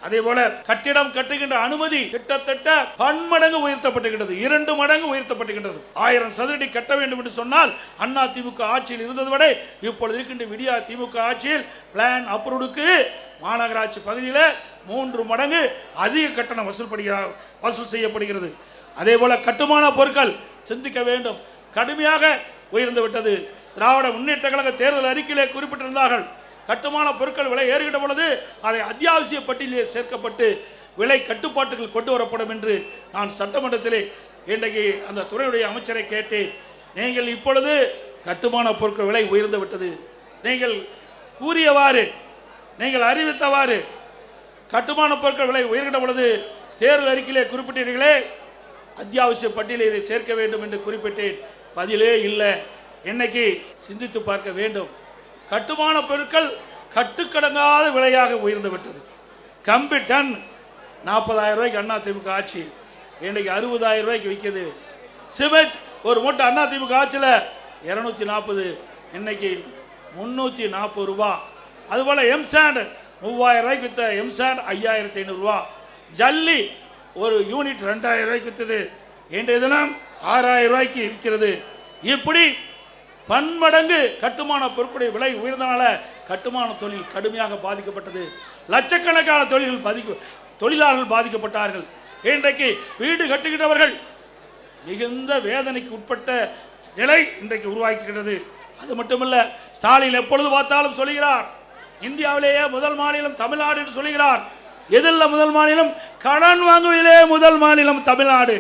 அதே போல கட்டிடம் கட்டுகின்ற அனுமதி கிட்டத்தட்ட பன்மடங்கு உயர்த்தப்பட்டுகின்றது, 2 மடங்கு உயர்த்தப்பட்டுகின்றது. 1000 சதுரடி கட்ட வேண்டும் என்று சொன்னால் அண்ணா திமுக ஆட்சியில் இருந்தது விட இப்பொழுது இருக்கின்ற விடியா திமுக ஆட்சியில் பிளான் அப்ரூவ்டுக்கு மாநகராட்சி பகுதியில் 3 மடங்கு அதிக கட்டணம் வசூல் செய்யப்படுகிறது. அதே போல கட்டுமான பொருட்கள் சிந்திக்க வேண்டும், கடுமையாக உயர்ந்து விட்டது. திராவிட முன்னேற்ற கழக தேர்தல் அறிக்கையிலே குறிப்பிட்டிருந்தார்கள், கட்டுமான பொருட்கள் விலை ஏறுகின்ற பொழுது அதை அத்தியாவசிய பட்டியலில் சேர்க்கப்பட்டு விலை கட்டுப்பாட்டுகள் கொண்டு வரப்படும் என்று நான் சட்டமன்றத்திலே இன்றைக்கு அந்த துறையுடைய அமைச்சரை கேட்டேன். நீங்கள் இப்பொழுது கட்டுமான பொருட்கள் விலை உயர்ந்து விட்டது, நீங்கள் கூறியவாறு நீங்கள் அறிவித்தவாறு கட்டுமான பொருட்கள் விலை உயர்கின்ற பொழுது தேர்தல் அறிக்கையிலே குறிப்பிட்டீர்களே, அத்தியாவசிய பட்டியலில் இதை சேர்க்க வேண்டும் என்று குறிப்பிட்டேன். பதிலே இல்லை. இன்னைக்கு சிந்தித்து பார்க்க வேண்டும். கட்டுமான பொருட்கள் கட்டுக்கடங்காத விலையாக உயர்ந்து விட்டது. கம்பி டன் 40,000 ரூபாய்க்கு அண்ணா திமுக ஆட்சி, இன்னைக்கு 60,000 ரூபாய்க்கு விற்கிது. சிமெண்ட் ஒரு மூட்டை அண்ணா திமுக ஆட்சியில் 240, இன்னைக்கு 340 ரூபா. அதுபோல் எம்சாண்ட் 3000 ரூபாய்க்கு விற்ற எம்சாண்ட் 5500 ரூபா. ஜல்லி ஒரு யூனிட் 2000 ரூபாய்க்கு விற்றது, இன்றைய தினம் 6000 ரூபாய்க்கு விற்கிறது. இப்படி பன்மடங்கு கட்டுமான பொருட்களுடைய விலை உயர்ந்தனால கட்டுமான தொழில் கடுமையாக பாதிக்கப்பட்டது. லட்சக்கணக்கான தொழிலாளர்கள் பாதிக்கப்பட்டார்கள். இன்றைக்கு வீடு கட்டுகின்றவர்கள் மிகுந்த வேதனைக்கு உட்பட்ட நிலை இன்றைக்கு உருவாக்குகிறது. அது மட்டுமல்ல, ஸ்டாலின் எப்பொழுது பார்த்தாலும் சொல்கிறார், இந்தியாவிலேயே முதல் மாநிலம் தமிழ்நாடு என்று சொல்கிறார். எதில் முதல் மாநிலம்? கடன் வாங்குவதிலே முதல் மாநிலம் தமிழ்நாடு.